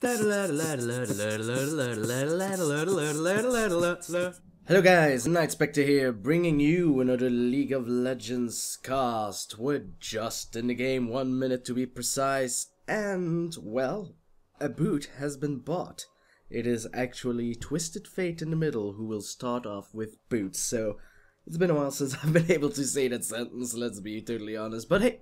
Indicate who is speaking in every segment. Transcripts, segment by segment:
Speaker 1: Hello guys, Nightspectre here, bringing you another League of Legends cast. We're just in the game, 1 minute to be precise, and, well, a boot has been bought. It is actually Twisted Fate in the middle who will start off with boots, so it's been a while since I've been able to say that sentence, let's be totally honest, but hey,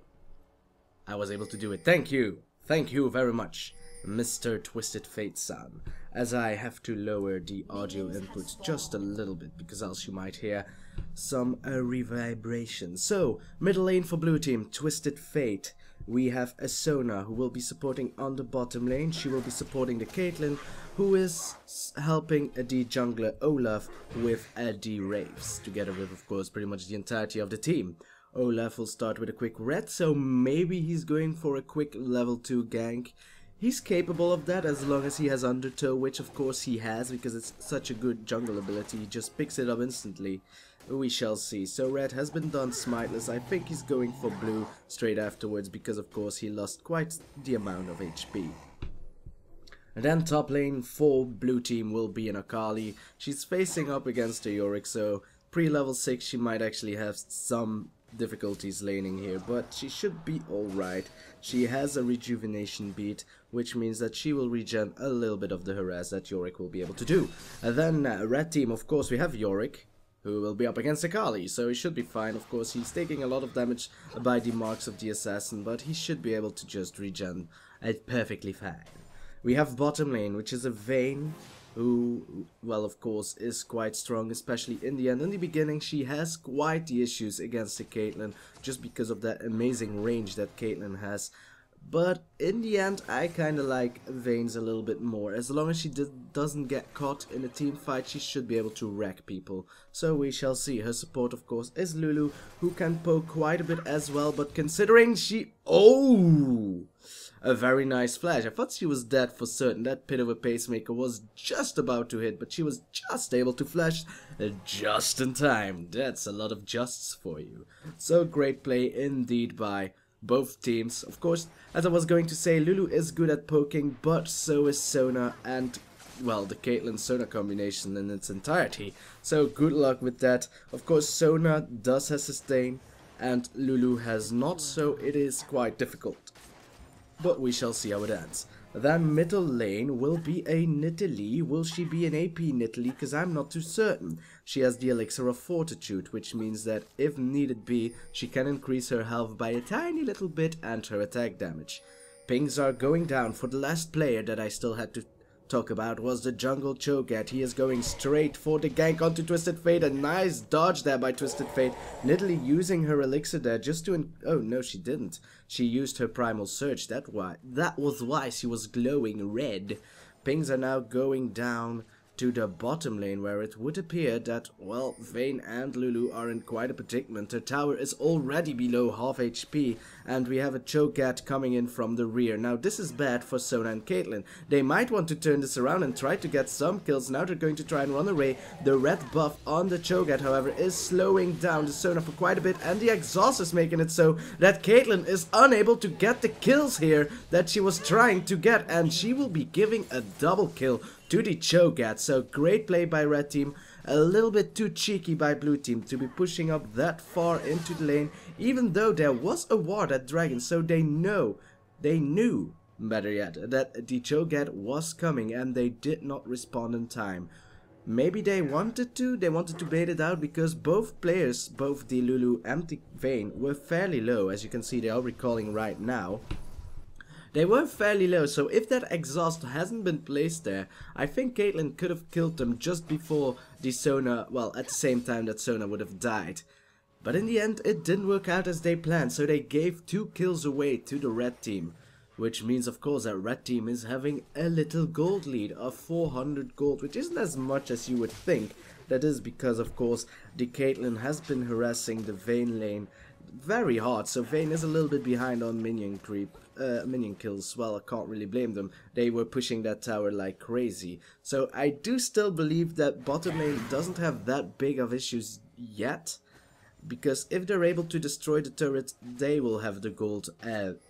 Speaker 1: I was able to do it. Thank you very much, Mr. Twisted Fate-san, as I have to lower the audio input just a little bit, because else you might hear some reverberation. So, middle lane for blue team, Twisted Fate. We have a Sona, who will be supporting on the bottom lane. She will be supporting the Caitlyn, who is helping the jungler Olaf with the Wraiths, together with, of course, pretty much the entirety of the team. Olaf will start with a quick red, so maybe he's going for a quick level 2 gank. He's capable of that as long as he has Undertow, which of course he has, because it's such a good jungle ability. He just picks it up instantly. We shall see. So red has been done smiteless. I think he's going for blue straight afterwards, because of course he lost quite the amount of HP. And then top lane for blue team will be an Akali. She's facing up against a Yorick, so pre-level 6 she might actually have some difficulties laning here, but she should be alright. She has a rejuvenation beat, which means that she will regen a little bit of the harass that Yorick will be able to do. And then red team, of course, we have Yorick, who will be up against Akali, so he should be fine. Of course, he's taking a lot of damage by the marks of the assassin, but he should be able to just regen perfectly fine. We have bottom lane, which is a Vayne, who, well, of course, is quite strong, especially in the end. In the beginning, she has quite the issues against the Caitlyn, just because of that amazing range that Caitlyn has. But in the end, I kind of like Vayne's a little bit more. As long as she doesn't get caught in a team fight, she should be able to wreck people. So we shall see. Her support, of course, is Lulu, who can poke quite a bit as well. But considering she... Oh! A very nice flash. I thought she was dead for certain. That pit of a pacemaker was just about to hit, but she was just able to flash just in time. That's a lot of justs for you. So great play indeed by both teams. Of course, as I was going to say, Lulu is good at poking, but so is Sona and, well, the Caitlyn-Sona combination in its entirety. So good luck with that. Of course, Sona does have sustain, and Lulu has not, so it is quite difficult. But we shall see how it ends. Then middle lane will be a Nidalee. Will she be an AP Nidalee? Because I'm not too certain. She has the Elixir of Fortitude, which means that if needed be, she can increase her health by a tiny little bit and her attack damage. Pings are going down. For the last player that I still had to talk about was the jungle Cho'gath. He is going straight for the gank onto Twisted Fate. A nice dodge there by Twisted Fate. Nidalee using her elixir there just to... Oh, no, she didn't. She used her primal surge. That was why she was glowing red. Pings are now going down to the bottom lane, where it would appear that, well, Vayne and Lulu are in quite a predicament. Her tower is already below half HP, and we have a Cho'gath coming in from the rear. Now, this is bad for Sona and Caitlyn. They might want to turn this around and try to get some kills. Now they're going to try and run away. The red buff on the Cho'gath, however, is slowing down the Sona for quite a bit, and the exhaust is making it so that Caitlyn is unable to get the kills here that she was trying to get, and she will be giving a double kill to the Cho'gath. So great play by red team, a little bit too cheeky by blue team to be pushing up that far into the lane, even though there was a ward at dragon, so they knew, better yet, that the Cho'gath was coming, and they did not respond in time. Maybe they wanted to bait it out, because both players, both the Lulu and the Vayne, were fairly low. As you can see, they are recalling right now. They were fairly low, so if that exhaust hasn't been placed there, I think Caitlyn could have killed them just before the Sona, well, at the same time that Sona would have died. But in the end, it didn't work out as they planned, so they gave 2 kills away to the red team. Which means, of course, that red team is having a little gold lead of 400 gold, which isn't as much as you would think. That is because, of course, the Caitlyn has been harassing the Vayne lane very hard, so Vayne is a little bit behind on minion kills. Well, I can't really blame them. They were pushing that tower like crazy. So I do still believe that bottom lane doesn't have that big of issues yet, because if they're able to destroy the turret, they will have the gold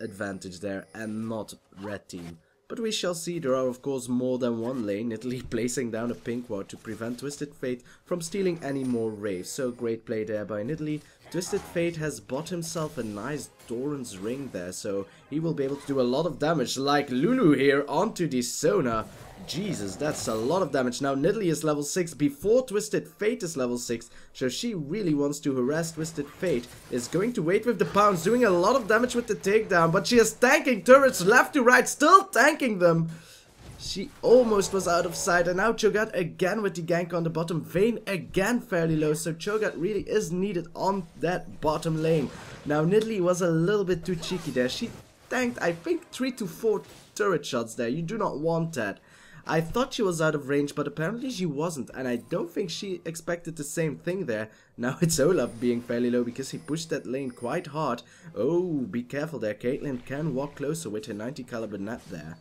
Speaker 1: advantage there, and not red team. But we shall see. There are of course more than one lane. Nidalee placing down a pink ward to prevent Twisted Fate from stealing any more waves. So great play there by Nidalee. Twisted Fate has bought himself a nice Doran's ring there, so he will be able to do a lot of damage, like Lulu here onto the Sona. Jesus, that's a lot of damage. Now Nidalee is level 6 before Twisted Fate is level 6, so she really wants to harass Twisted Fate. Is going to wait with the pounds, doing a lot of damage with the takedown, but she is tanking turrets left to right, still tanking them. She almost was out of sight, and now Cho'gath again with the gank on the bottom. Vayne again fairly low, so Cho'gath really is needed on that bottom lane. Now Nidalee was a little bit too cheeky there. She tanked, I think, 3 to 4 turret shots there. You do not want that. I thought she was out of range, but apparently she wasn't, and I don't think she expected the same thing there. Now it's Olaf being fairly low because he pushed that lane quite hard. Oh, be careful there. Caitlyn can walk closer with her 90 caliber net there.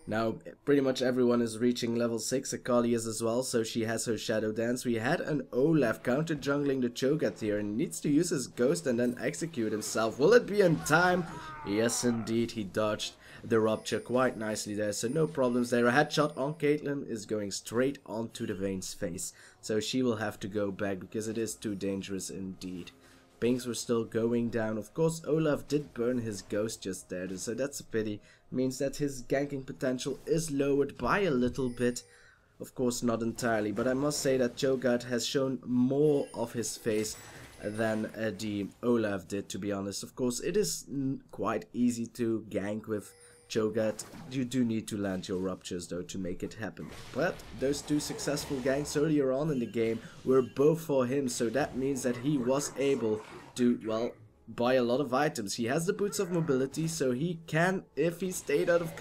Speaker 1: Now, pretty much everyone is reaching level 6, Akali is as well, so she has her Shadow Dance. We had an Olaf counter jungling the Cho'gath here and needs to use his Ghost and then execute himself. Will it be in time? Yes, indeed, he dodged the Rupture quite nicely there, so no problems there. A headshot on Caitlyn is going straight onto the Vayne's face, so she will have to go back because it is too dangerous indeed. Pings were still going down. Of course, Olaf did burn his Ghost just there, so that's a pity. Means that his ganking potential is lowered by a little bit. Of course, not entirely, but I must say that Cho'gath has shown more of his face than the Olaf did, to be honest. Of course, it is quite easy to gank with Cho'gath. You do need to land your Ruptures though to make it happen. But those two successful ganks earlier on in the game were both for him, so that means that he was able to, well, buy a lot of items. He has the Boots of Mobility, so he can, if he stayed out of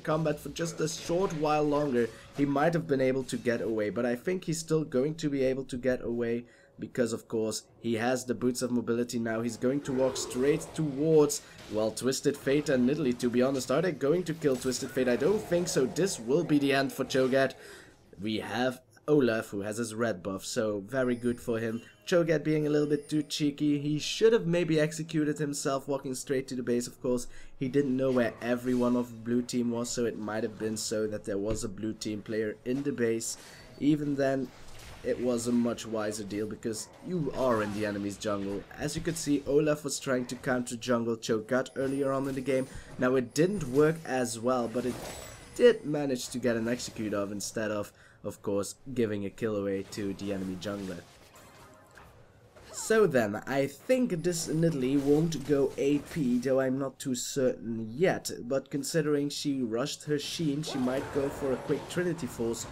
Speaker 1: combat for just a short while longer, he might have been able to get away. But I think he's still going to be able to get away because, of course, he has the Boots of Mobility now. He's going to walk straight towards, well, Twisted Fate and Nidalee. To be honest, are they going to kill Twisted Fate? I don't think so. This will be the end for Cho'gath. We have Olaf, who has his red buff, so very good for him. Cho'gath being a little bit too cheeky. He should have maybe executed himself, walking straight to the base. Of course, he didn't know where everyone of the blue team was, so it might have been so that there was a blue team player in the base. Even then, it was a much wiser deal because you are in the enemy's jungle. As you could see, Olaf was trying to counter jungle Cho'gath earlier on in the game. Now, it didn't work as well, but it did manage to get an execute of instead of course, giving a kill away to the enemy jungler. So then, I think this Nidalee won't go AP, though I'm not too certain yet. But considering she rushed her Sheen, she might go for a quick Trinity Force.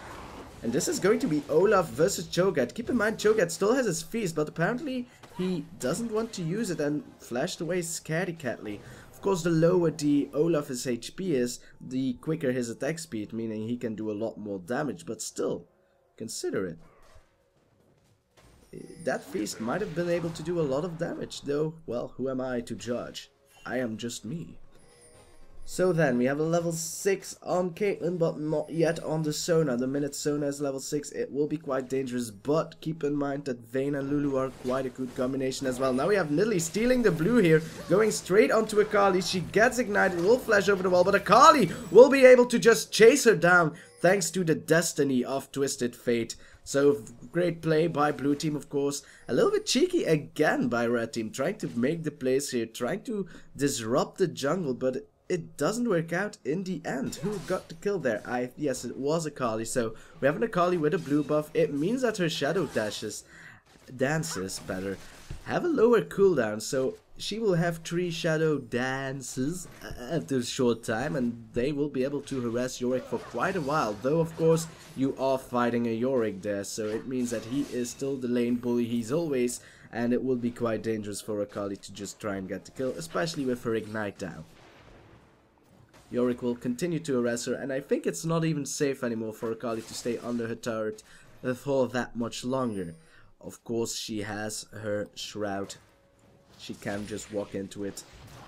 Speaker 1: And this is going to be Olaf versus Cho'gath. Keep in mind, Cho'gath still has his Feast, but apparently he doesn't want to use it and flashed away scaredy catly. Of course, the lower the Olaf's HP is, the quicker his attack speed, meaning he can do a lot more damage, but still, consider it. That Feast might have been able to do a lot of damage, though, well, who am I to judge? I am just me. So then, we have a level 6 on Caitlyn, but not yet on the Sona. The minute Sona is level 6, it will be quite dangerous, but keep in mind that Vayne and Lulu are quite a good combination as well. Now we have Nidalee stealing the blue here, going straight onto Akali. She gets ignited, will flash over the wall, but Akali will be able to just chase her down, thanks to the destiny of Twisted Fate. So, great play by blue team, of course. A little bit cheeky again by red team, trying to make the plays here, trying to disrupt the jungle, but it doesn't work out in the end. Who got the kill there? Yes, it was Akali. So we have an Akali with a blue buff. It means that her shadow dances have a lower cooldown. So she will have 3 shadow dances after a short time, and they will be able to harass Yorick for quite a while. Though of course you are fighting a Yorick there, so it means that he is still the lane bully he's always, and it will be quite dangerous for Akali to just try and get the kill, especially with her ignite down. Yorick will continue to harass her, and I think it's not even safe anymore for Akali to stay under her turret for that much longer. Of course, she has her Shroud. She can just walk into it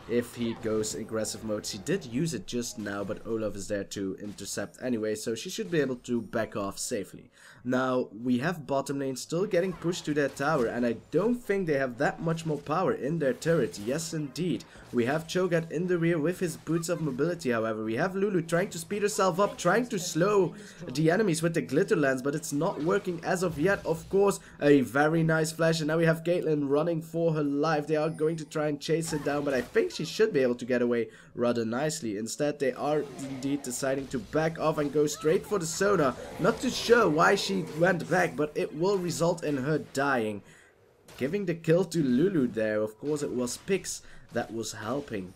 Speaker 1: if he goes aggressive mode. She did use it just now, but Olaf is there to intercept anyway, so she should be able to back off safely. Now, we have bottom lane still getting pushed to their tower, and I don't think they have that much more power in their turret. Yes, indeed. We have Cho'gath in the rear with his boots of mobility, however. We have Lulu trying to speed herself up, trying to slow the enemies with the glitter lens, but it's not working as of yet. Of course, a very nice flash, and now we have Caitlyn running for her life. They are going to try and chase her down, but I think she should be able to get away rather nicely. Instead, they are indeed deciding to back off and go straight for the Sona. Not too sure why she went back, but it will result in her dying. Giving the kill to Lulu there. Of course, it was Pix that was helping.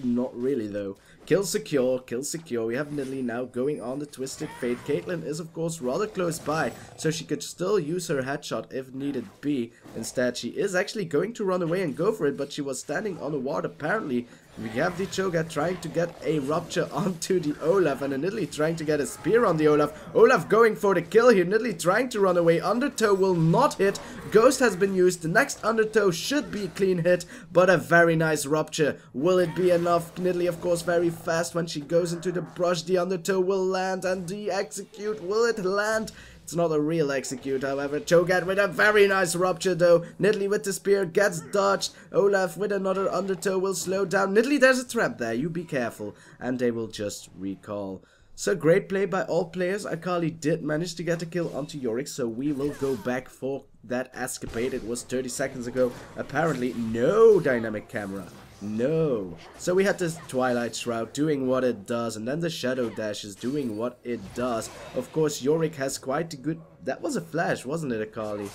Speaker 1: Not really though. Kill secure, kill secure. We have Nidalee now going on the Twisted Fate. Caitlyn is of course rather close by, so she could still use her headshot if needed be. Instead, she is actually going to run away and go for it, but she was standing on a ward apparently. We have the Cho'gath trying to get a rupture onto the Olaf, and Nidalee trying to get a spear on the Olaf. Olaf going for the kill here. Nidalee trying to run away. Undertow will not hit. Ghost has been used. The next Undertow should be a clean hit, but a very nice rupture. Will it be enough? Nidalee, of course, very fast when she goes into the brush. The Undertow will land, and the execute. Will it land? It's not a real execute, however. Cho'gath with a very nice rupture though. Nidalee with the spear gets dodged. Olaf with another Undertow will slow down. Nidalee, there's a trap there. You be careful. And they will just recall. So great play by all players. Akali did manage to get a kill onto Yorick, so we will go back for that escapade. It was 30 seconds ago. Apparently no dynamic camera. No. So we had this Twilight Shroud doing what it does, and then the Shadow Dash is doing what it does. Of course, Yorick has quite a good... That was a flash, wasn't it, Akali?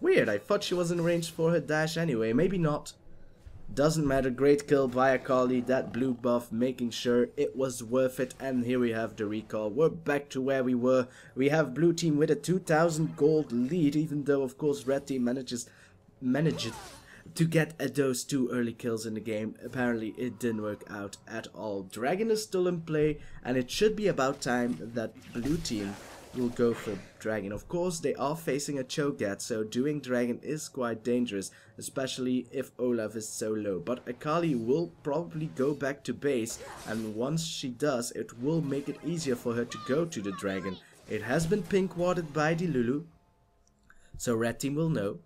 Speaker 1: Weird, I thought she was in range for her dash anyway. Maybe not. Doesn't matter. Great kill by Akali. That blue buff making sure it was worth it. And here we have the recall. We're back to where we were. We have blue team with a 2000 gold lead, even though, of course, red team manages to get those 2 early kills in the game. Apparently it didn't work out at all. Dragon is still in play, and it should be about time that blue team will go for Dragon. Of course they are facing a Cho'gath, so doing Dragon is quite dangerous, especially if Olaf is so low. But Akali will probably go back to base, and once she does, it will make it easier for her to go to the Dragon. It has been pink warded by the Lulu, so red team will know.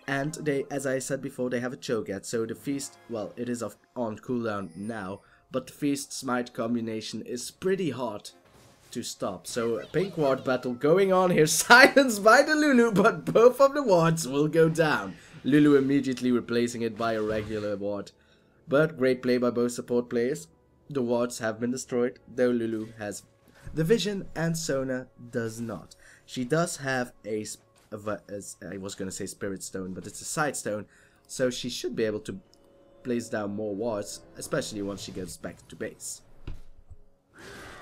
Speaker 1: And they, as I said before, they have a Cho'gath, so the feast, well, it is on cooldown now, but the feast smite combination is pretty hard to stop. So a pink ward battle going on here, silenced by the Lulu, but both of the wards will go down. Lulu immediately replacing it by a regular ward. But great play by both support players. The wards have been destroyed, though Lulu has the vision and Sona does not. She does have I was going to say Spirit Stone, but it's a Side Stone, so she should be able to place down more wards, especially once she gets back to base.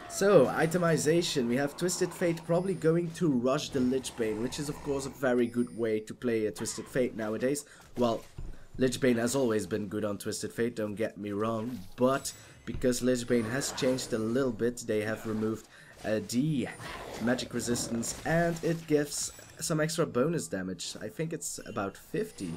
Speaker 1: So, itemization. We have Twisted Fate probably going to rush the Lich Bane, which is of course a very good way to play a Twisted Fate nowadays. Well, Lich Bane has always been good on Twisted Fate, don't get me wrong, but because Lich Bane has changed a little bit, they have removed the magic resistance, and it gives some extra bonus damage. I think it's about 50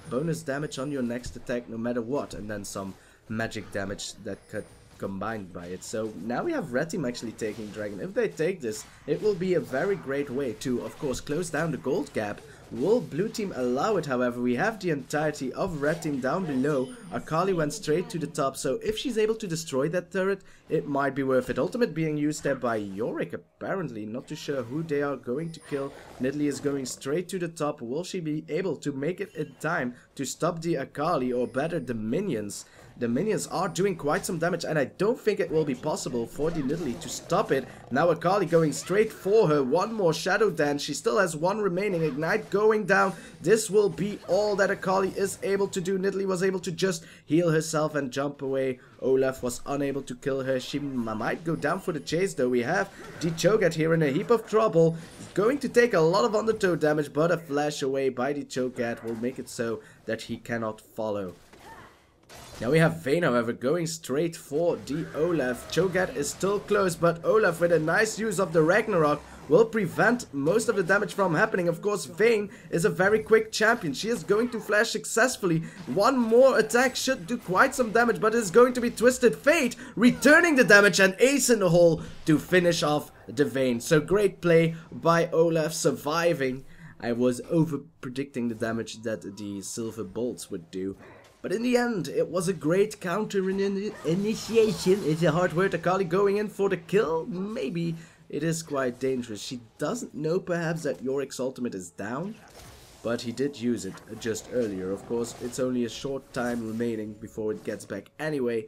Speaker 1: bonus damage on your next attack no matter what, and then some magic damage that could combined by it. So now we have red team actually taking Dragon. If they take this, it will be a very great way to, of course, close down the gold gap. Will blue team allow it? However, we have the entirety of red team down below. Akali went straight to the top, so if she's able to destroy that turret, it might be worth it. Ultimate being used there by Yorick, apparently. Not too sure who they are going to kill. Nidalee is going straight to the top. Will she be able to make it in time to stop the Akali, or better, the minions? The minions are doing quite some damage, and I don't think it will be possible for the Nidalee to stop it. Now Akali going straight for her. One more Shadow Dance. She still has one remaining. Ignite going down. This will be all that Akali is able to do. Nidalee was able to just heal herself and jump away. Olaf was unable to kill her. She might go down for the chase, though. We have the Cho'gath here in a heap of trouble. Going to take a lot of undertow damage, but a flash away by the Cho'gath will make it so that he cannot follow. Now we have Vayne, however, going straight for the Olaf. Cho'gath is still close, but Olaf with a nice use of the Ragnarok will prevent most of the damage from happening. Of course, Vayne is a very quick champion. She is going to flash successfully. One more attack should do quite some damage, but it's going to be Twisted Fate returning the damage and ace in the hole to finish off the Vayne. So great play by Olaf, surviving. I was over predicting the damage that the silver bolts would do. But in the end, it was a great counter initiation. It's a hard word. Akali going in for the kill. Maybe it is quite dangerous. She doesn't know perhaps that Yorick's ultimate is down. But he did use it just earlier. Of course, it's only a short time remaining before it gets back anyway.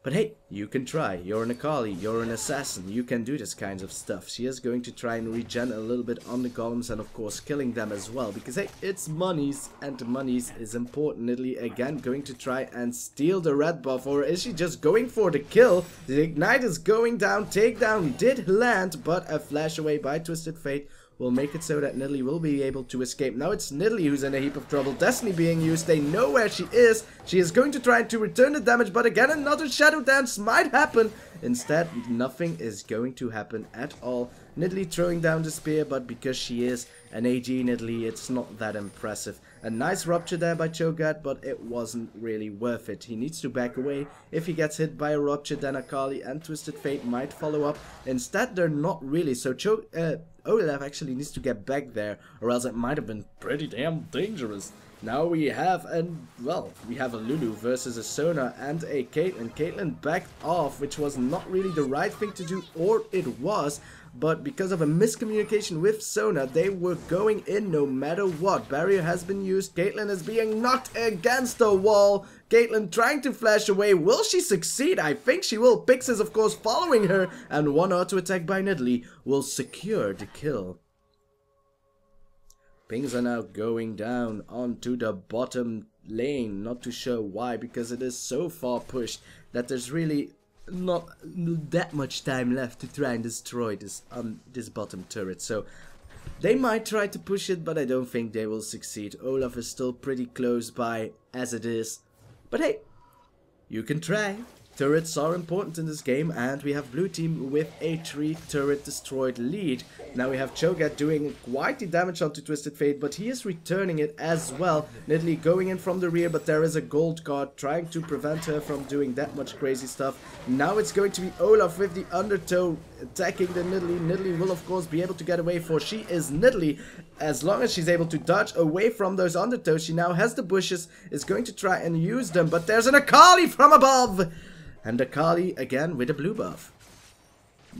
Speaker 1: But hey, you can try. You're an Akali, you're an assassin, you can do this kind of stuff. She is going to try and regen a little bit on the golems and of course killing them as well. Because hey, it's monies and monies is important. Nidalee again going to try and steal the red buff, or is she just going for the kill? The ignite is going down, takedown did land, but a flash away by Twisted Fate will make it so that Nidalee will be able to escape. Now it's Nidalee who's in a heap of trouble. Destiny being used. They know where she is. She is going to try to return the damage, but again another shadow dance might happen. Instead, nothing is going to happen at all. Nidalee throwing down the spear, but because she is an AG Nidalee, it's not that impressive. A nice rupture there by Cho'gath, but it wasn't really worth it. He needs to back away. If he gets hit by a rupture, then Akali and Twisted Fate might follow up. Instead, they're not really. So Olaf actually needs to get back there, or else it might have been pretty damn dangerous. Now we have a Lulu versus a Sona and a Caitlyn. Caitlyn backed off, which was not really the right thing to do, or it was. But because of a miscommunication with Sona, they were going in no matter what. Barrier has been used. Caitlyn is being knocked against the wall. Caitlyn trying to flash away. Will she succeed? I think she will. Pix is of course following her. And one auto attack by Nidalee will secure the kill. Pings are now going down onto the bottom lane. Not too sure why, because it is so far pushed that there's really not that much time left to try and destroy this bottom turret. So they might try to push it, but I don't think they will succeed. Olaf is still pretty close by as it is. But hey, you can try. Turrets are important in this game, and we have blue team with a 3 turret destroyed lead. Now we have Cho'gath doing quite the damage onto Twisted Fate, but he is returning it as well. Nidalee going in from the rear, but there is a gold card trying to prevent her from doing that much crazy stuff. Now it's going to be Olaf with the undertow attacking the Nidalee. Nidalee will of course be able to get away, for she is Nidalee. As long as she's able to dodge away from those undertows, she now has the bushes, is going to try and use them, but there's an Akali from above! And Akali again with a blue buff.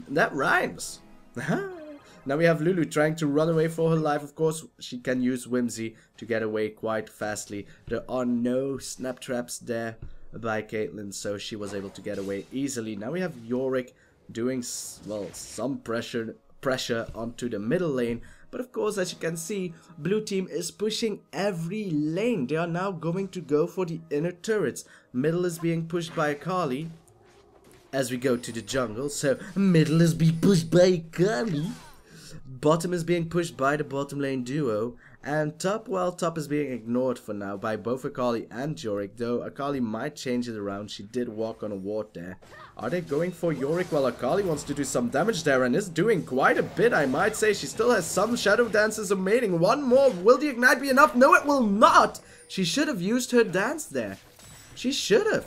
Speaker 1: That rhymes. Now we have Lulu trying to run away for her life. Of course, she can use Whimsy to get away quite fastly. There are no snap traps there by Caitlyn, so she was able to get away easily. Now we have Yorick doing, well, some pressure onto the middle lane. But of course, as you can see, blue team is pushing every lane. They are now going to go for the inner turrets. Middle is being pushed by Akali as we go to the jungle. So middle is being pushed by Akali. Bottom is being pushed by the bottom lane duo. And top, well, top is being ignored for now by both Akali and Yorick, though Akali might change it around. She did walk on a ward there. Are they going for Yorick? Well, Akali wants to do some damage there and is doing quite a bit, I might say. She still has some shadow dances remaining. One more. Will the ignite be enough? No, it will not. She should have used her dance there. She should have.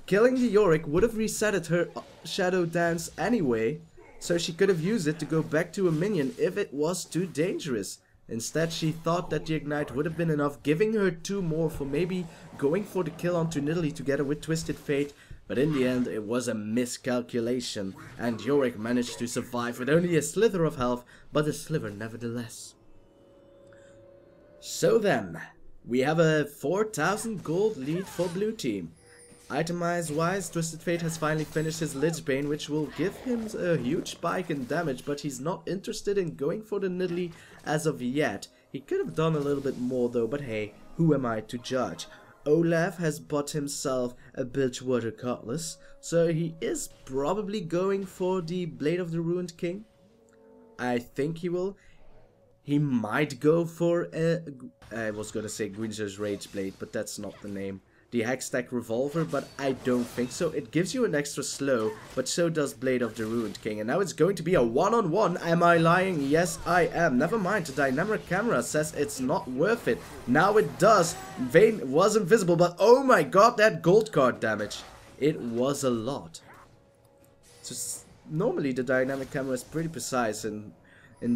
Speaker 1: Killing the Yorick would have resetted her shadow dance anyway, so she could have used it to go back to a minion if it was too dangerous. Instead, she thought that the ignite would have been enough, giving her 2 more for maybe going for the kill onto Nidalee together with Twisted Fate. But in the end, it was a miscalculation, and Yorick managed to survive with only a slither of health, but a sliver nevertheless. So then, we have a 4,000 gold lead for blue team. Itemize wise, Twisted Fate has finally finished his Lich Bane, which will give him a huge spike in damage, but he's not interested in going for the Nidalee as of yet. He could have done a little bit more though, but hey, who am I to judge? Olaf has bought himself a Bilgewater Cutlass, so he is probably going for the Blade of the Ruined King. I think he will. He might go for a... I was gonna say Gwynzer's Rage Blade, but that's not the name. the Hextech Revolver, but I don't think so. It gives you an extra slow, but so does Blade of the Ruined King. And now it's going to be a one-on-one. Am I lying? Yes, I am. Never mind, the dynamic camera says it's not worth it. Now it does. Vayne was invisible, but oh my god, that gold card damage. It was a lot. So normally the dynamic camera is pretty precise in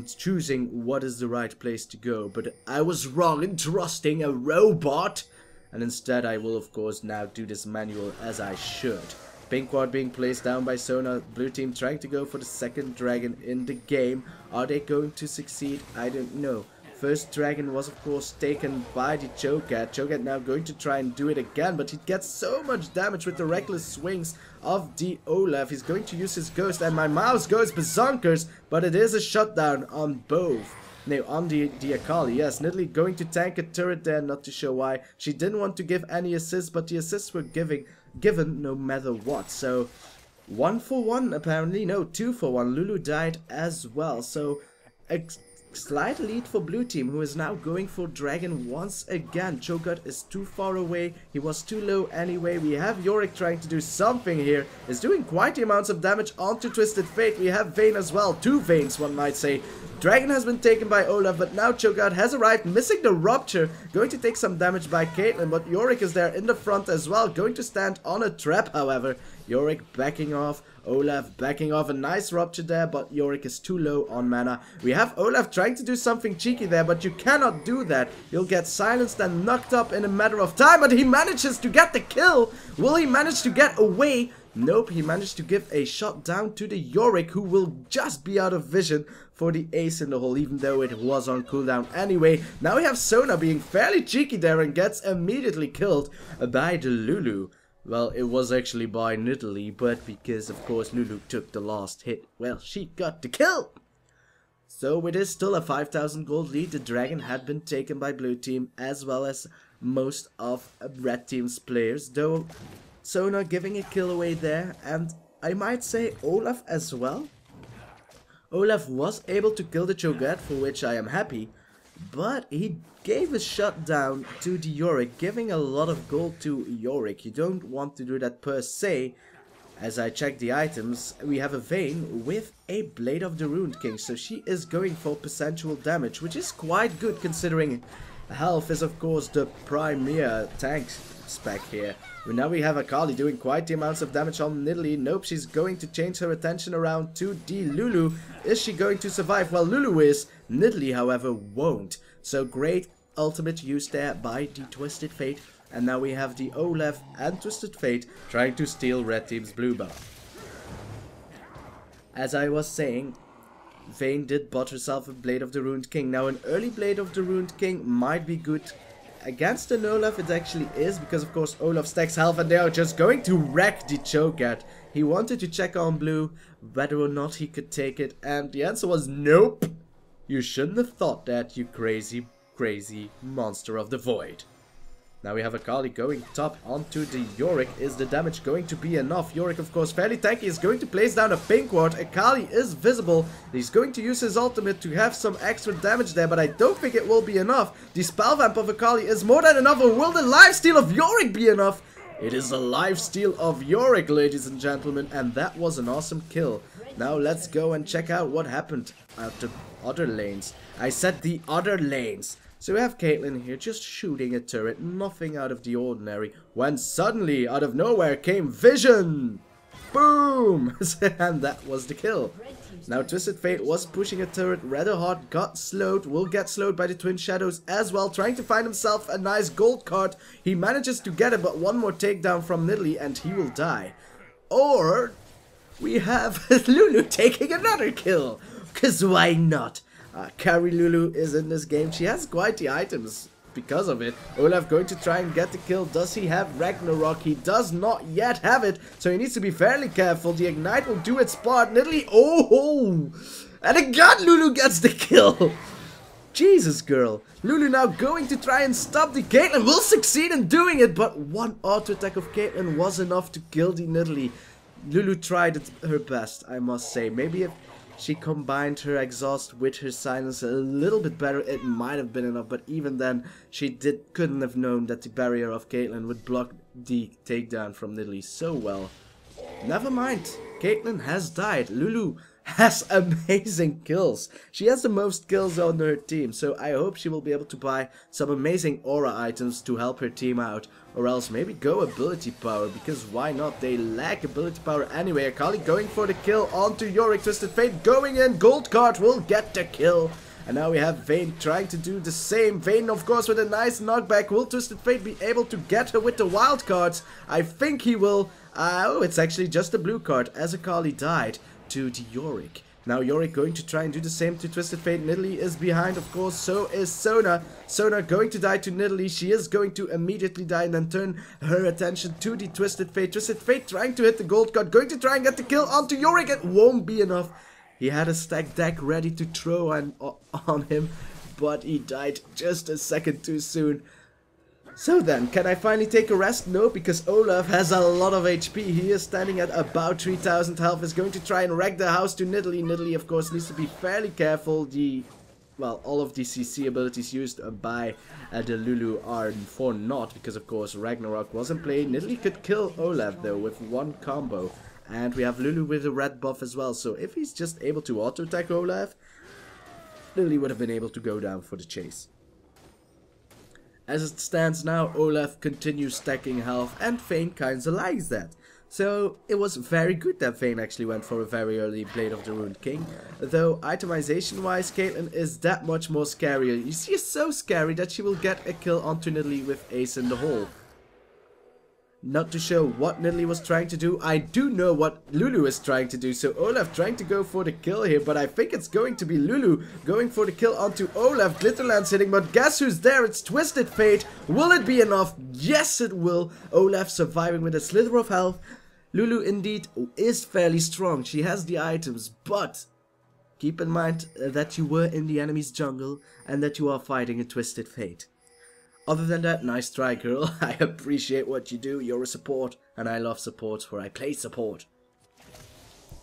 Speaker 1: choosing what is the right place to go, but I was wrong in trusting a robot, and instead I will of course now do this manual as I should. Pink ward being placed down by Sona, blue team trying to go for the second dragon in the game. Are they going to succeed? I don't know. First dragon was of course taken by the Cho'gath. Cho'gath now going to try and do it again, but he gets so much damage with the reckless swings of the Olaf. He's going to use his ghost, and my mouse goes berserkers, but it is a shutdown on both. No, on the Akali. Yes, Nidalee going to tank a turret there, not too sure why. She didn't want to give any assists, but the assists were given no matter what. So 1 for 1 apparently. No, 2 for 1. Lulu died as well. So slight lead for blue team, who is now going for dragon once again. Cho'gath is too far away. He was too low anyway. We have Yorick trying to do something here. Is doing quite the amounts of damage onto Twisted Fate. We have Vayne as well. 2 Vaynes, one might say. Dragon has been taken by Olaf, but now Cho'gath has arrived, missing the rupture. Going to take some damage by Caitlyn, but Yorick is there in the front as well. Going to stand on a trap, however. Yorick backing off. Olaf backing off. A nice rupture there, but Yorick is too low on mana. We have Olaf trying to do something cheeky there, but you cannot do that. You'll get silenced and knocked up in a matter of time, but he manages to get the kill. Will he manage to get away? Nope, he managed to give a shot down to the Yorick, who will just be out of vision for the ace in the hole, even though it was on cooldown anyway. Now we have Sona being fairly cheeky there and gets immediately killed by the Lulu. Well, it was actually by Nidalee, but because of course Lulu took the last hit, well, she got the kill. So it is still a 5,000 gold lead. The dragon had been taken by blue team as well as most of red team's players, though Sona giving a kill away there, and I might say Olaf as well. Olaf was able to kill the Cho'gath, for which I am happy, but he gave a shutdown to the Yorick, giving a lot of gold to Yorick. You don't want to do that per se. As I check the items, we have a Vayne with a Blade of the Ruined King, so she is going for percentual damage, which is quite good considering health is of course the premier tank spec here. But now we have Akali doing quite the amounts of damage on Nidalee. Nope, she's going to change her attention around to the Lulu. Is she going to survive? Well, Lulu is. Nidalee, however, won't. So great ultimate use there by the Twisted Fate. And now we have the Olaf and Twisted Fate trying to steal red team's blue buff. As I was saying, Vayne did bot herself a Blade of the Ruined King. Now an early Blade of the Ruined King might be good. Against an Olaf it actually is, because of course Olaf stacks health and they are just going to wreck the Cho'gath. He wanted to check on blue whether or not he could take it, and the answer was nope. You shouldn't have thought that, you crazy monster of the void. Now we have Akali going top onto the Yorick. Is the damage going to be enough? Yorick, of course, fairly tanky, is going to place down a pink ward. Akali is visible. He's going to use his ultimate to have some extra damage there, but I don't think it will be enough. The spell vamp of Akali is more than enough, or will the lifesteal of Yorick be enough? It is a lifesteal of Yorick, ladies and gentlemen, and that was an awesome kill. Now let's go and check out what happened at the other lanes. I said the other lanes. So we have Caitlyn here just shooting a turret, nothing out of the ordinary, when suddenly, out of nowhere, came Vision! Boom! And that was the kill. Now Twisted Fate was pushing a turret rather hard, got slowed, will get slowed by the Twin Shadows as well, trying to find himself a nice gold card. He manages to get it, but one more takedown from Nidalee and he will die. Or we have Lulu taking another kill, cause why not? Carry Lulu is in this game. She has quite the items because of it. Olaf going to try and get the kill. Does he have Ragnarok? He does not yet have it, so he needs to be fairly careful. The Ignite will do its part. Nidalee, oh! And again Lulu gets the kill. Jesus, girl. Lulu now going to try and stop the Caitlyn. Will succeed in doing it, but one auto attack of Caitlyn was enough to kill the Nidalee. Lulu tried her best, I must say. Maybe if she combined her exhaust with her silence a little bit better. It might have been enough, but even then she couldn't have known that the barrier of Caitlyn would block the takedown from Nidalee so well. Never mind, Caitlyn has died. Lulu has amazing kills. She has the most kills on her team, so I hope she will be able to buy some amazing aura items to help her team out, or else maybe go ability power, because why not? They lack ability power anyway. Akali going for the kill onto Yorick. Twisted Fate going in. Gold card will get the kill. And now we have Vayne trying to do the same. Vayne, of course, with a nice knockback. Will Twisted Fate be able to get her with the wild cards? I think he will. Oh, it's actually just a blue card as Akali died to the Yorick. Now Yorick going to try and do the same to Twisted Fate. Nidalee is behind, of course, so is Sona. Sona going to die to Nidalee. She is going to immediately die and then turn her attention to the Twisted Fate. Twisted Fate trying to hit the gold card, going to try and get the kill onto Yorick. It won't be enough. He had a stack deck ready to throw on him, but he died just a second too soon. So then, can I finally take a rest? No, because Olaf has a lot of HP. He is standing at about 3000 health. Is going to try and wreck the house to Nidalee. Nidalee, of course, needs to be fairly careful. All of the CC abilities used by the Lulu are for naught, because, of course, Ragnarok was in play. Nidalee could kill Olaf, though, with one combo. And we have Lulu with a red buff as well. So if he's just able to auto-attack Olaf, Nidalee would have been able to go down for the chase. As it stands now, Olaf continues stacking health, and Vayne kinda likes that. So it was very good that Vayne actually went for a very early Blade of the Ruined King. Though itemization wise, Caitlyn is that much more scarier. She is so scary that she will get a kill onto Nidalee with Ace in the hole. Not to show what Nidalee was trying to do, I do know what Lulu is trying to do. So Olaf trying to go for the kill here, but I think it's going to be Lulu going for the kill onto Olaf. Glitterlands hitting, but guess who's there? It's Twisted Fate. Will it be enough? Yes, it will. Olaf surviving with a slither of health. Lulu indeed is fairly strong. She has the items, but keep in mind that you were in the enemy's jungle and that you are fighting a Twisted Fate. Other than that, nice try, girl. I appreciate what you do. You're a support, and I love support, for I play support.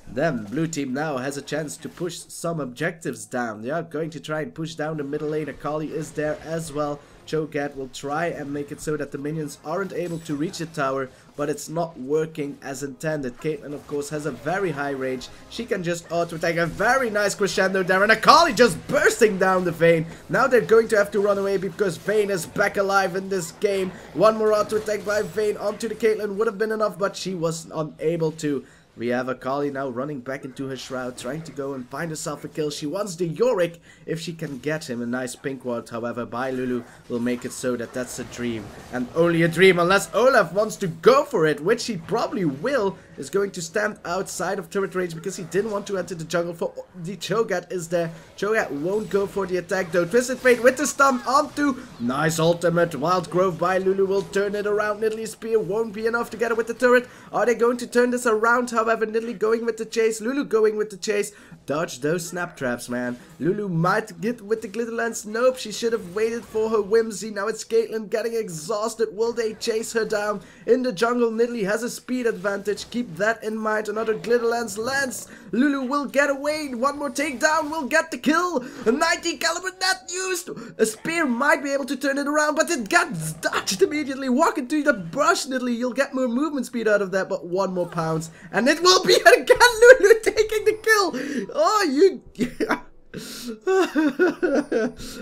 Speaker 1: Then, blue team now has a chance to push some objectives down. They are going to try and push down the middle lane. Akali is there as well. Cho'gath will try and make it so that the minions aren't able to reach the tower, but it's not working as intended. Caitlyn, of course, has a very high range. She can just auto-attack. A very nice crescendo there, and Akali just bursting down the Vayne. Now they're going to have to run away because Vayne is back alive in this game. One more auto-attack by Vayne onto the Caitlyn would have been enough, but she was unable to. We have Akali now running back into her shroud, trying to go and find herself a kill. She wants the Yorick if she can get him. A nice pink ward, however, by Lulu will make it so that that's a dream. And only a dream, unless Olaf wants to go for it, which he probably will. Is going to stand outside of turret range because he didn't want to enter the jungle. For the Cho'gath is there. Cho'gath won't go for the attack though. Twisted Fate with the stun onto. Nice ultimate. Wild Growth by Lulu will turn it around. Nidalee's spear won't be enough to get it with the turret. Are they going to turn this around? However, Nidalee going with the chase. Lulu going with the chase. Dodge those snap traps, man. Lulu might get with the glitter lens. Nope, she should have waited for her whimsy. Now it's Caitlyn getting exhausted. Will they chase her down in the jungle? Nidalee has a speed advantage. Keep that in mind. Another glitter lens lands. Lulu will get away. One more takedown will get the kill. A 90 caliber net used. A spear might be able to turn it around, but it got dodged immediately. Walk into the brush, Nidalee. You'll get more movement speed out of that, but one more pounce. And it will be again Lulu taking the kill. Oh, you...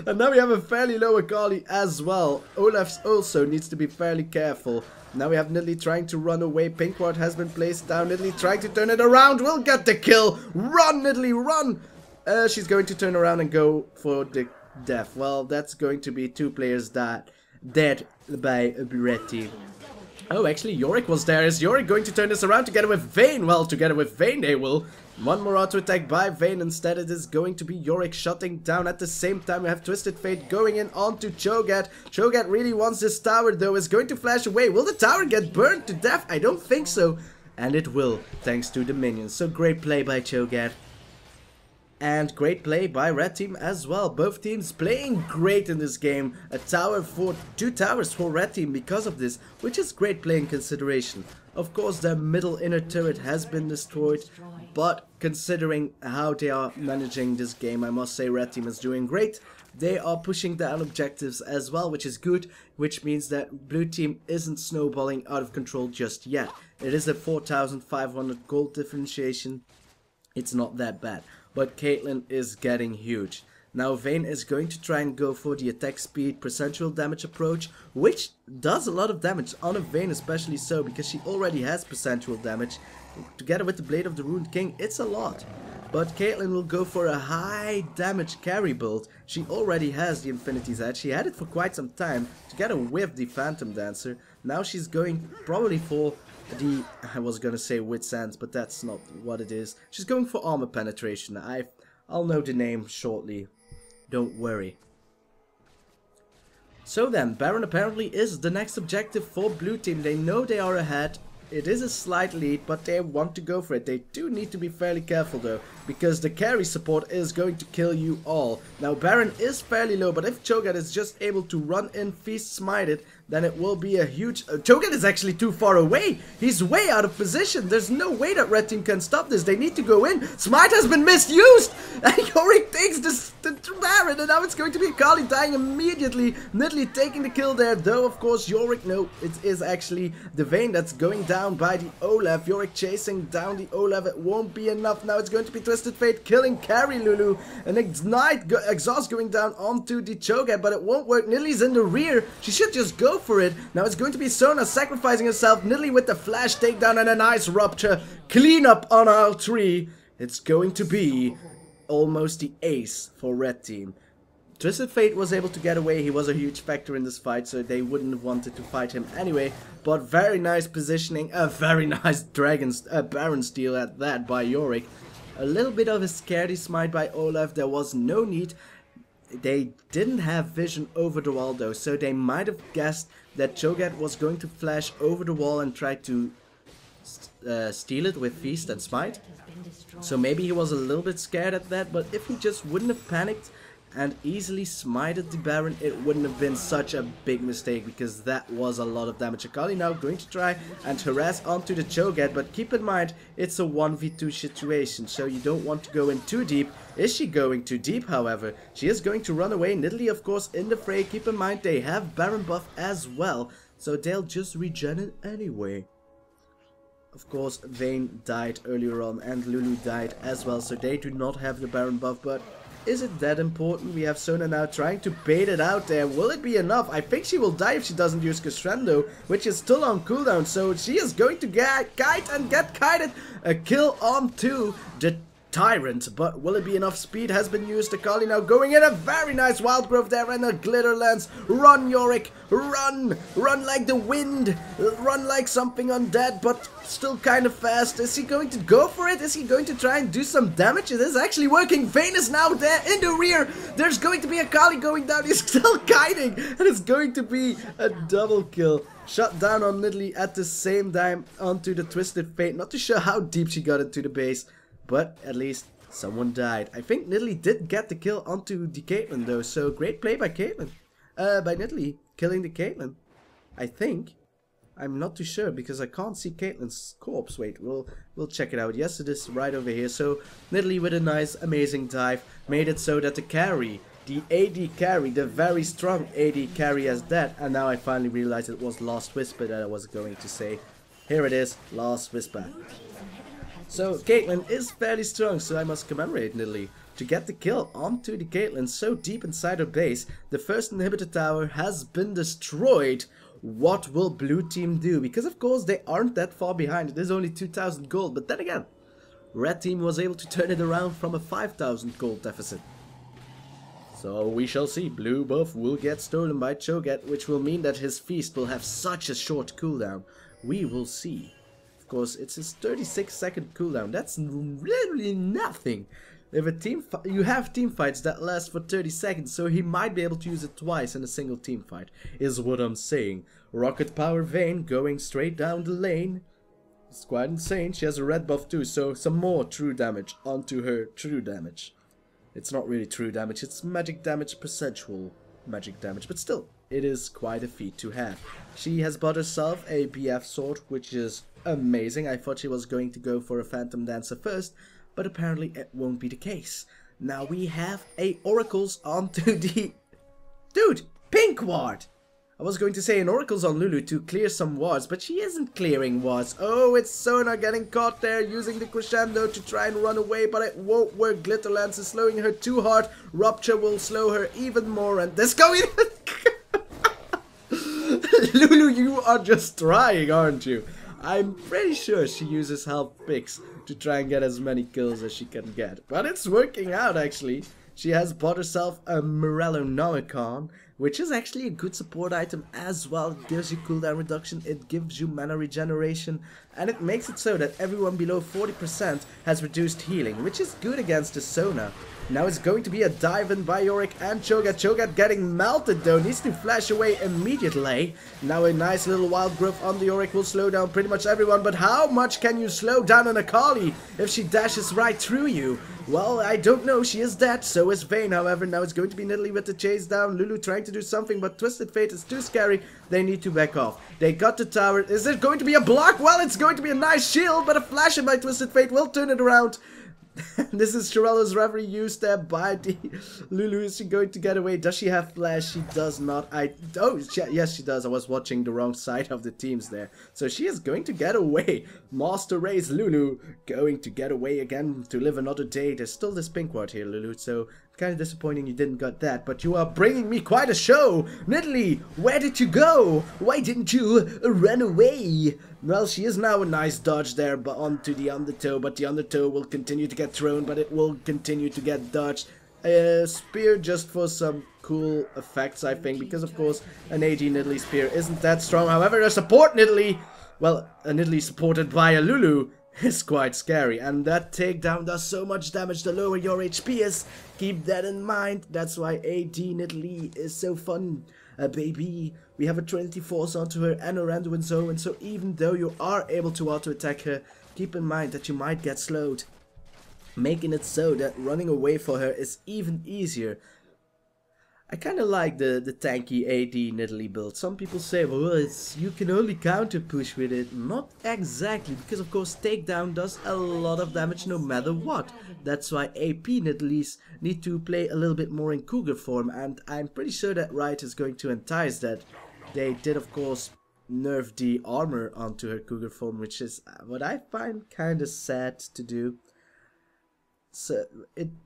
Speaker 1: And now we have a fairly low Akali as well. Olaf also needs to be fairly careful. Now we have Nidalee trying to run away. Pink ward has been placed down. Nidalee trying to turn it around. Will get the kill. Run, Nidalee, run. She's going to turn around and go for the death. Well, that's going to be two players that dead by a red team. Oh, actually, Yorick was there. Is Yorick going to turn this around together with Vayne? Well, together with Vayne they will. One more auto attack by Vayne. Instead, it is going to be Yorick shutting down. At the same time, we have Twisted Fate going in onto Cho'gath. Cho'gath really wants this tower, though. Is going to flash away. Will the tower get burned to death? I don't think so. And it will, thanks to the minions. So great play by Cho'gath. And great play by red team as well. Both teams playing great in this game. Two towers for red team because of this, which is great play in consideration. Of course, their middle inner turret has been destroyed, But considering how they are managing this game, I must say red team is doing great. They are pushing down objectives as well, which is good, which means that blue team isn't snowballing out of control just yet. It is a 4,500 gold differentiation. It's not that bad, but Caitlyn is getting huge. Now Vayne is going to try and go for the attack speed percentual damage approach, which does a lot of damage on a Vayne, especially so because she already has percentual damage. Together with the Blade of the Ruined King, it's a lot. But Caitlyn will go for a high damage carry build. She already has the Infinity's Edge. She had it for quite some time together with the Phantom Dancer. Now she's going probably for the, I was gonna say Wit's End, but that's not what it is. She's going for armor penetration. I'll know the name shortly. Don't worry. So then, Baron apparently is the next objective for blue team. They know they are ahead. It is a slight lead, but they want to go for it. They do need to be fairly careful though, because the carry support is going to kill you all. Now Baron is fairly low, but if Cho'gath is just able to run in, feast, smite it, then it will be a huge... Cho'gath is actually too far away. He's way out of position. There's no way that red team can stop this. They need to go in. Smite has been misused. And Yorick takes the Baron, and now it's going to be Akali dying immediately. Nidalee taking the kill there, though of course Yorick, no, it is actually the Vayne that's going down by the Olaf. Yorick chasing down the Olaf. It won't be enough. Now it's going to be Twisted Fate killing carry Lulu. And Ignite Exhaust going down onto the Cho'gath, but it won't work. Nidalee's in the rear. She should just go for it. Now it's going to be Sona sacrificing herself. Nidalee with the flash takedown and a nice rupture. Clean up on aisle 3. It's going to be almost the ace for red team. Twisted Fate was able to get away. He was a huge factor in this fight, so they wouldn't have wanted to fight him anyway. But very nice positioning, a very nice Baron steal at that by Yorick. A little bit of a scaredy smite by Olaf. There was no need. They didn't have vision over the wall though, so they might have guessed that Cho'gath was going to flash over the wall and try to steal it with Feast and Smite. So maybe he was a little bit scared at that, but if he just wouldn't have panicked and easily smited the Baron, it wouldn't have been such a big mistake, because that was a lot of damage. Akali now going to try and harass onto the Cho'gath, but keep in mind it's a 1v2 situation, so you don't want to go in too deep. Is she going too deep, however? She is going to run away. Nidalee, of course, in the fray. Keep in mind they have Baron buff as well, so they'll just regen it anyway. Of course, Vayne died earlier on and Lulu died as well, so they do not have the Baron buff, but is it that important? We have Sona now trying to bait it out there. Will it be enough? I think she will die if she doesn't use Castrando, which is still on cooldown, so she is going to kite and get kited. A kill onto the Tyrant, but will it be enough? Speed has been used. Akali now going in, a very nice wild growth there and a glitter lance. Run, Yorick, run! Run like the wind, run like something undead, but still kind of fast. Is he going to go for it? Is he going to try and do some damage? It is actually working. Vayne is now there in the rear. There's going to be Akali going down. He's still kiting, and it's going to be a double kill. Shut down on Nidalee at the same time onto the Twisted Fate. Not too sure how deep she got into the base, but at least someone died. I think Nidalee did get the kill onto the Caitlyn though, so great play by Caitlyn. By Nidalee, killing the Caitlyn. I think. I'm not too sure because I can't see Caitlyn's corpse. Wait, we'll check it out. Yes, it is right over here. So Nidalee with a nice, amazing dive made it so that the carry, the AD carry, the very strong AD carry is dead. And now I finally realized it was Last Whisper that I was going to say. Here it is, Last Whisper. So Caitlyn is fairly strong, so I must commemorate Nidalee. To get the kill onto the Caitlyn so deep inside her base, the first inhibitor tower has been destroyed. What will blue team do? Because of course they aren't that far behind. It is only 2,000 gold, but then again, red team was able to turn it around from a 5,000 gold deficit. So we shall see. Blue buff will get stolen by Cho'gath, which will mean that his feast will have such a short cooldown. We will see. Of course, it's his 36-second cooldown. That's really nothing. If a you have team fights that last for 30 seconds, so he might be able to use it twice in a single team fight, is what I'm saying. Rocket Power Vayne going straight down the lane. It's quite insane. She has a red buff too, so some more true damage onto her true damage. It's not really true damage, it's magic damage, percentual magic damage, but still, it is quite a feat to have. She has bought herself a BF sword, which is amazing. I thought she was going to go for a Phantom Dancer first, but apparently it won't be the case. Now we have a Oracles onto the... Dude, pink ward! I was going to say an Oracle's on Lulu to clear some wards, but she isn't clearing wards. Oh, it's Sona getting caught there, using the crescendo to try and run away, but it won't work. Glitterlance is slowing her too hard. Rupture will slow her even more, and this going... Lulu, you are just trying, aren't you? I'm pretty sure she uses health picks to try and get as many kills as she can get. But it's working out, actually. She has bought herself a Morellonomicon, which is actually a good support item as well. It gives you cooldown reduction, it gives you mana regeneration, and it makes it so that everyone below 40% has reduced healing, which is good against the Sona. Now it's going to be a dive in by Yorick and Cho'gath. Cho'gath getting melted though, needs to flash away immediately. Now a nice little wild growth on the Yorick will slow down pretty much everyone, but how much can you slow down an Akali if she dashes right through you? Well, I don't know, she is dead, so is Vayne, however. Now it's going to be Nidalee with the chase down. Lulu trying to do something, but Twisted Fate is too scary. They need to back off. They got the tower. Is it going to be a block? Well, it's going to be a nice shield, but a flash in by Twisted Fate will turn it around. This is Chirella's Reverie used there by the Lulu. Is she going to get away? Does she have flash? She does not. Yes, she does. I was watching the wrong side of the teams there. So she is going to get away. Master Race Lulu going to get away again to live another day. There's still this pink ward here, Lulu. So kind of disappointing you didn't get that, but you are bringing me quite a show. Nidalee, where did you go? Why didn't you run away? Well, she is now a nice dodge there, but onto the undertow, but the undertow will continue to get thrown, but it will continue to get dodged. Spear just for some cool effects, I think, because of course an AD Nidalee spear isn't that strong. However, a support Nidalee, well, a Nidalee supported by a Lulu is quite scary, and that takedown does so much damage the lower your HP is. Keep that in mind. That's why AD Nidalee is so fun, baby. We have a Trinity Force onto her and a Randuin Zone, and so even though you are able to auto attack her, keep in mind that you might get slowed, making it so that running away for her is even easier. I kind of like the tanky AD Nidalee build. Some people say, well, you can only counter push with it. Not exactly, because of course takedown does a lot of damage no matter what. That's why AP Nidalees need to play a little bit more in Cougar form, and I'm pretty sure that Riot is going to entice that. They did of course nerf the armor onto her Cougar form, which is what I find kind of sad to do. So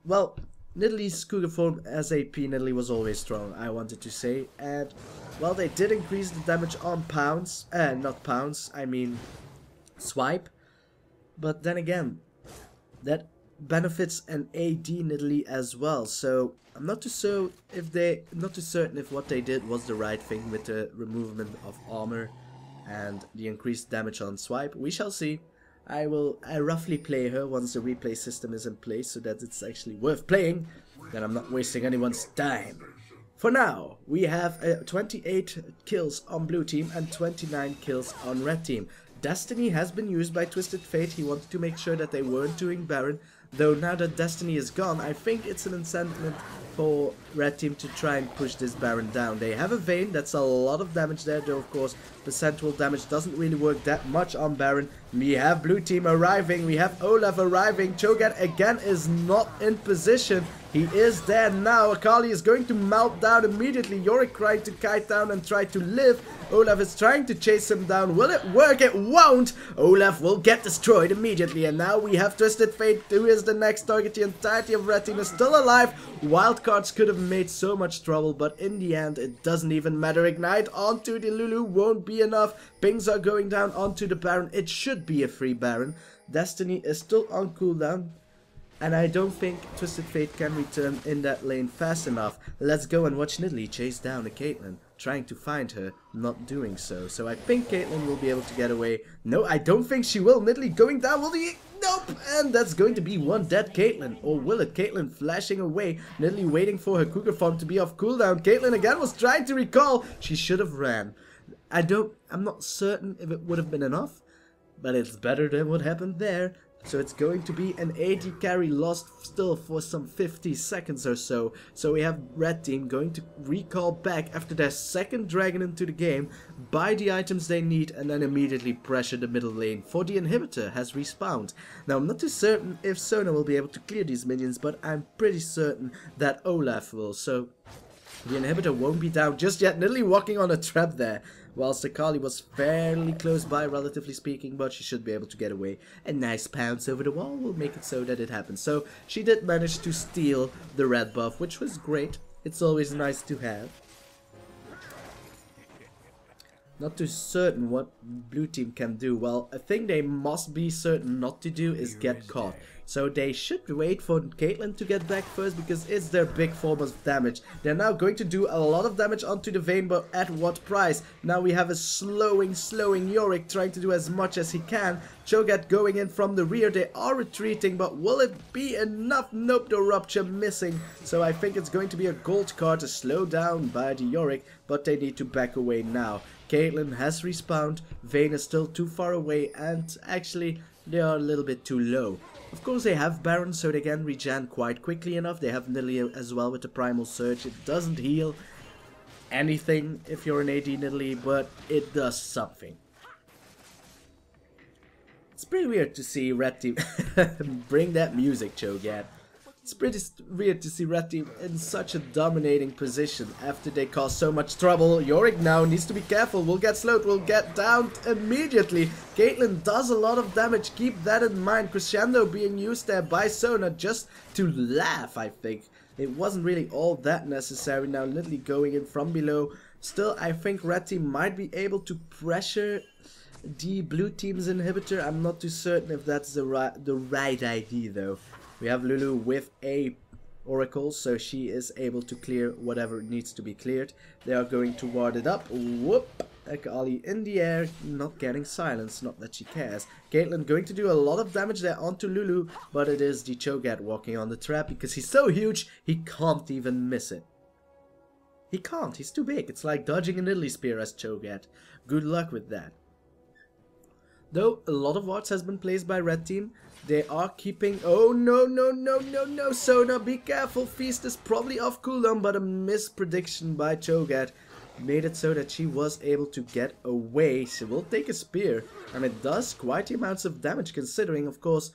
Speaker 1: well, Nidalee's Cougar form as AP Nidalee was always strong, I wanted to say, and well, they did increase the damage on pounds, not pounds, I mean swipe, but then again, that benefits an AD Nidalee as well, so I'm not too certain if what they did was the right thing with the removal of armor and the increased damage on swipe. We shall see. I roughly play her once the replay system is in place so that it's actually worth playing, then I'm not wasting anyone's time. For now, we have 28 kills on blue team and 29 kills on red team. Destiny has been used by Twisted Fate. He wanted to make sure that they weren't doing Baron, though now that Destiny is gone, I think it's an incentive for red team to try and push this Baron down. They have a Vayne, that's a lot of damage there, though of course percentual damage doesn't really work that much on Baron. We have blue team arriving, we have Olaf arriving. Cho'gath again is not in position. He is there now. Akali is going to melt down immediately. Yorick trying to kite down and try to live. Olaf is trying to chase him down. Will it work? It won't. Olaf will get destroyed immediately. And now we have Twisted Fate, who is the next target. The entirety of red team is still alive. Wildcards could have made so much trouble, but in the end it doesn't even matter. Ignite onto the Lulu won't be enough. Pings are going down onto the Baron. It should be a free Baron. Destiny is still on cooldown, and I don't think Twisted Fate can return in that lane fast enough. Let's go and watch Nidalee chase down a Caitlyn, trying to find her, not doing so. So I think Caitlyn will be able to get away. No, I don't think she will. Nidalee going down, will he? Nope! And that's going to be one dead Caitlyn. Or will it? Caitlyn flashing away. Nidalee waiting for her Cougar form to be off cooldown. Caitlyn again was trying to recall. She should have ran. I'm not certain if it would have been enough, but it's better than what happened there. So it's going to be an AD carry lost still for some 50 seconds or so. So we have red team going to recall back after their second dragon into the game, buy the items they need and then immediately pressure the middle lane, for the inhibitor has respawned. Now I'm not too certain if Sona will be able to clear these minions, but I'm pretty certain that Olaf will. So the inhibitor won't be down just yet. Nidalee walking on a trap there, whilst Akali was fairly close by, relatively speaking, but she should be able to get away. A nice pounce over the wall will make it so that it happens. So she did manage to steal the red buff, which was great. It's always nice to have. Not too certain what blue team can do. Well, a thing they must be certain not to do is get caught. So they should wait for Caitlyn to get back first, because it's their big form of damage. They're now going to do a lot of damage onto the Vayne, but at what price? Now we have a slowing Yorick trying to do as much as he can. Cho'gath going in from the rear. They are retreating, but will it be enough? Nope, the rupture missing. So I think it's going to be a gold card to slow down by the Yorick, but they need to back away now. Caitlyn has respawned, Vayne is still too far away, and actually they are a little bit too low. Of course they have Baron, so they can regen quite quickly enough. They have Nidalee as well with the Primal Surge. It doesn't heal anything if you're an AD Nidalee, but it does something. It's pretty weird to see red team bring that music, Cho'gath. It's pretty weird to see red team in such a dominating position after they cause so much trouble. Yorick now needs to be careful, will get slowed, will get down immediately. Caitlyn does a lot of damage, keep that in mind. Crescendo being used there by Sona just to laugh, I think. It wasn't really all that necessary. Now Nidalee going in from below. Still, I think red team might be able to pressure the blue team's inhibitor. I'm not too certain if that's the right idea though. We have Lulu with a Oracle, so she is able to clear whatever needs to be cleared. They are going to ward it up. Whoop! Akali in the air, not getting silenced, not that she cares. Caitlyn going to do a lot of damage there onto Lulu, but it is the Cho'gath walking on the trap because he's so huge, he can't even miss it. He can't, he's too big. It's like dodging a Nidalee spear as Cho'gath. Good luck with that. Though a lot of wards has been placed by red team, they are keeping... Oh no, Sona, be careful. Feast is probably off cooldown, but a misprediction by Cho'gath made it so that she was able to get away. She will take a spear, and it does quite the amounts of damage, considering, of course,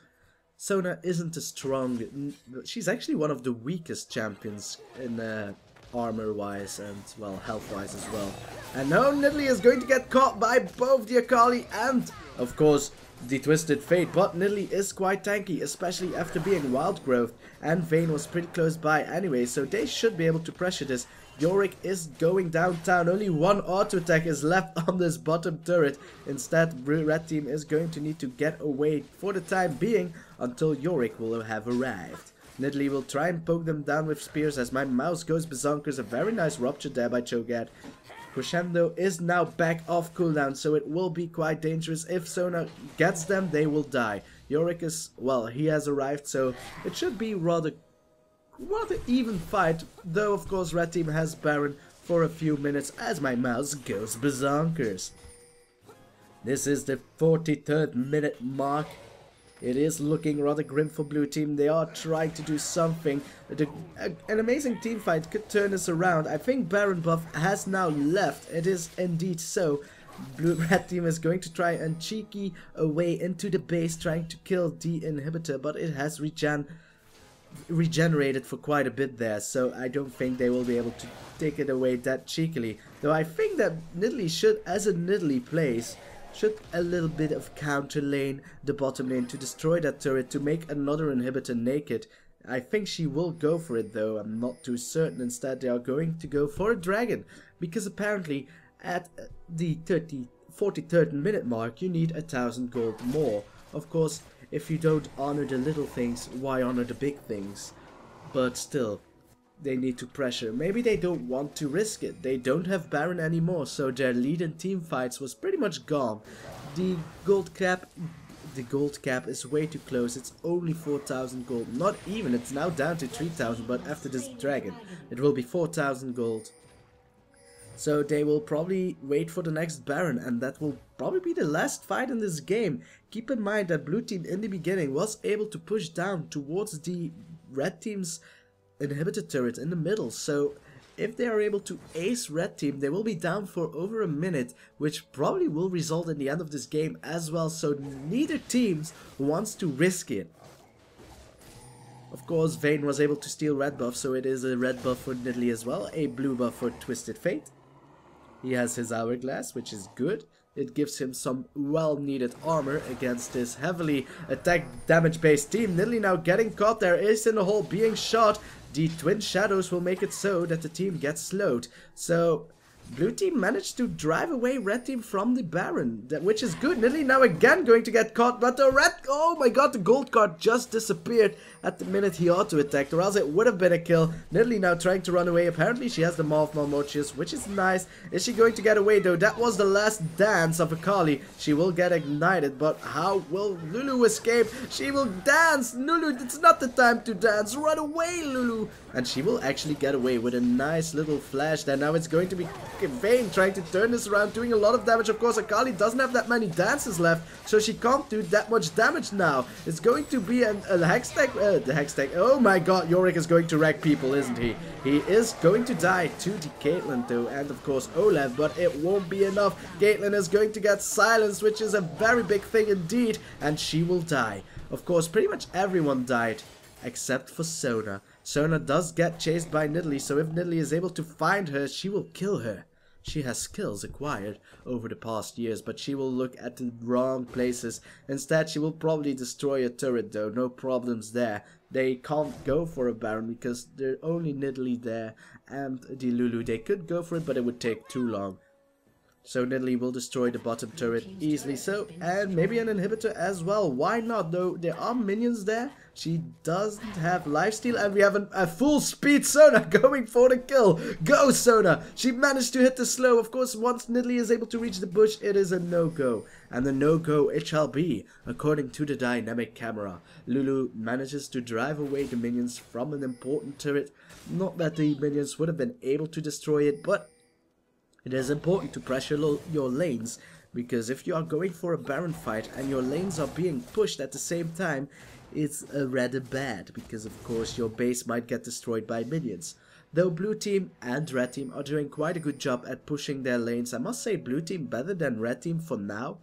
Speaker 1: Sona isn't a strong... She's actually one of the weakest champions in armor-wise and, well, health-wise as well. And now Nidalee is going to get caught by both the Akali and, of course, the Twisted Fate. But Nidalee is quite tanky, especially after being Wild Growth, and Vayne was pretty close by anyway, so they should be able to pressure this. Yorick is going downtown. Only one auto attack is left on this bottom turret. Instead, red team is going to need to get away for the time being until Yorick will have arrived. Nidalee will try and poke them down with spears as my mouse goes berserkers. A very nice rupture there by Cho'gath. Crescendo is now back off cooldown, so it will be quite dangerous. If Sona gets them, they will die. Yorick is, well, he has arrived, so it should be rather even fight. Though, of course, red team has Baron for a few minutes as my mouse goes berserkers. This is the 43rd minute mark. It is looking rather grim for blue team. They are trying to do something. An amazing team fight could turn this around. I think Baron buff has now left. It is indeed so. Red team is going to try and cheeky away into the base, trying to kill the inhibitor, but it has regenerated for quite a bit there, so I don't think they will be able to take it away that cheekily. Though I think that Nidalee should, as a Nidalee plays, should a little bit of counter lane the bottom lane to destroy that turret to make another inhibitor naked. I think she will go for it though, I'm not too certain. Instead they are going to go for a dragon, because apparently at the 43rd minute mark you need 1,000 gold more. Of course, if you don't honor the little things, why honor the big things? But still, they need to pressure. Maybe they don't want to risk it. They don't have Baron anymore, so their lead in team fights was pretty much gone. The gold cap is way too close. It's only 4,000 gold. Not even, it's now down to 3,000, but after this dragon, it will be 4,000 gold. So they will probably wait for the next Baron, and that will probably be the last fight in this game. Keep in mind that blue team in the beginning was able to push down towards the red team's inhibitor turret in the middle. So if they are able to ace red team, they will be down for over a minute, which probably will result in the end of this game as well. So neither team wants to risk it. Of course, Vayne was able to steal red buff, so it is a red buff for Nidalee as well, a blue buff for Twisted Fate. He has his hourglass, which is good. It gives him some well-needed armor against this heavily attack damage-based team. Nidalee now getting caught there, is in the hole, being shot. The twin shadows will make it so that the team gets slowed. So blue team managed to drive away red team from the Baron, which is good. Nidalee now again going to get caught, but the red, oh my god, the gold card just disappeared at the minute he auto-attacked, or else it would have been a kill. Nidalee now trying to run away. Apparently she has the Mothmortius, which is nice. Is she going to get away though? That was the last dance of Akali. She will get ignited, but how will Lulu escape? She will dance. Lulu, it's not the time to dance. Run away, Lulu. And she will actually get away with a nice little flash there. Now it's going to be Vayne trying to turn this around, doing a lot of damage. Of course, Akali doesn't have that many dances left, so she can't do that much damage now. It's going to be a hex tag. The hex tag. Oh my god, Yorick is going to wreck people, isn't he? He is going to die to the Caitlyn though, and of course Olaf, but it won't be enough. Caitlyn is going to get silenced, which is a very big thing indeed, and she will die. Of course, pretty much everyone died, except for Sona. Sona does get chased by Nidalee, so if Nidalee is able to find her, she will kill her. She has skills acquired over the past years, but she will look at the wrong places. Instead, she will probably destroy a turret though, no problems there. They can't go for a Baron because there's only Nidalee there and the Lulu. They could go for it, but it would take too long. So Nidalee will destroy the bottom turret easily so, and maybe an inhibitor as well. Why not though? There are minions there. She doesn't have lifesteal, and we have a full speed Sona going for the kill. Go Sona! She managed to hit the slow. Of course, once Nidalee is able to reach the bush, it is a no-go. And the no-go it shall be, according to the dynamic camera. Lulu manages to drive away the minions from an important turret. Not that the minions would have been able to destroy it, but it is important to pressure your lanes, because if you are going for a Baron fight and your lanes are being pushed at the same time, it's rather bad, because of course your base might get destroyed by minions. Though blue team and red team are doing quite a good job at pushing their lanes, I must say blue team better than red team for now.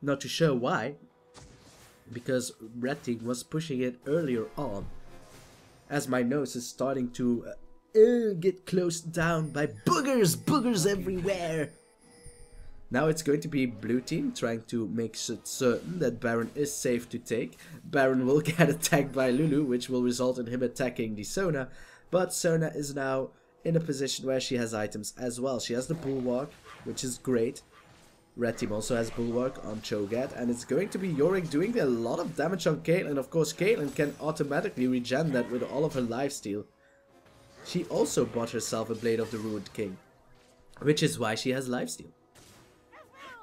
Speaker 1: Not too sure why, because red team was pushing it earlier on. As my nose is starting to get closed down by boogers everywhere. Now it's going to be blue team trying to make certain that Baron is safe to take. Baron will get attacked by Lulu, which will result in him attacking the Sona. But Sona is now in a position where she has items as well. She has the Bulwark, which is great. Red team also has Bulwark on Cho'gath, and it's going to be Yorick doing a lot of damage on Caitlyn. Of course, Caitlyn can automatically regen that with all of her lifesteal. She also bought herself a Blade of the Ruined King, which is why she has lifesteal.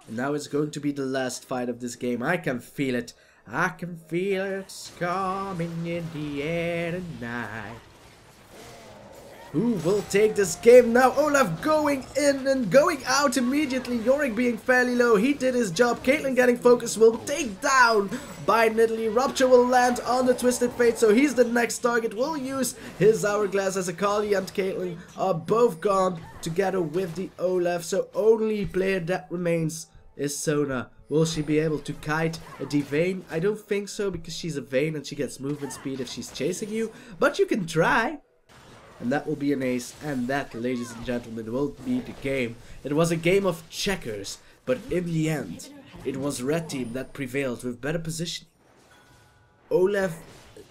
Speaker 1: And now it's going to be the last fight of this game. I can feel it. I can feel it coming in the air tonight. Who will take this game now? Olaf going in and going out immediately. Yorick being fairly low. He did his job. Caitlyn getting focused will take down by Nidalee. Rupture will land on the Twisted Fate, so he's the next target. Will use his hourglass as Akali and Caitlyn are both gone together with the Olaf. So only player that remains is Sona. Will she be able to kite the Vayne? I don't think so, because she's a Vayne and she gets movement speed if she's chasing you. But you can try. And that will be an ace, and that, ladies and gentlemen, will be the game. It was a game of checkers, but in the end, it was red team that prevailed with better positioning. Olaf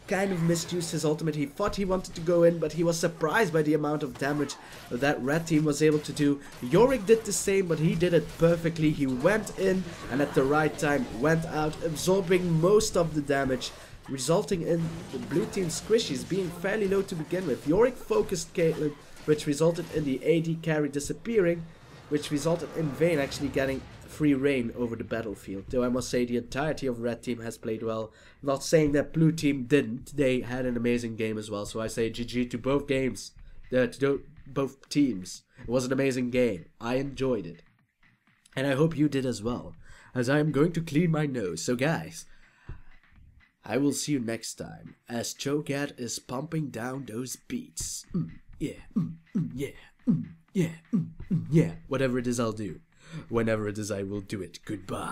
Speaker 1: kind of misused his ultimate. He thought he wanted to go in, but he was surprised by the amount of damage that red team was able to do. Yorick did the same, but he did it perfectly. He went in and at the right time went out, absorbing most of the damage, resulting in the blue team's squishies being fairly low to begin with. Yorick focused Caitlyn, which resulted in the AD carry disappearing, which resulted in Vayne actually getting free reign over the battlefield. Though I must say the entirety of red team has played well. Not saying that blue team didn't. They had an amazing game as well. So I say GG to both games. To both teams. It was an amazing game. I enjoyed it. And I hope you did as well, as I am going to clean my nose. So guys, I will see you next time, as Cho'gath is pumping down those beats. Yeah. Whatever it is I'll do. Whenever it is I will do it. Goodbye.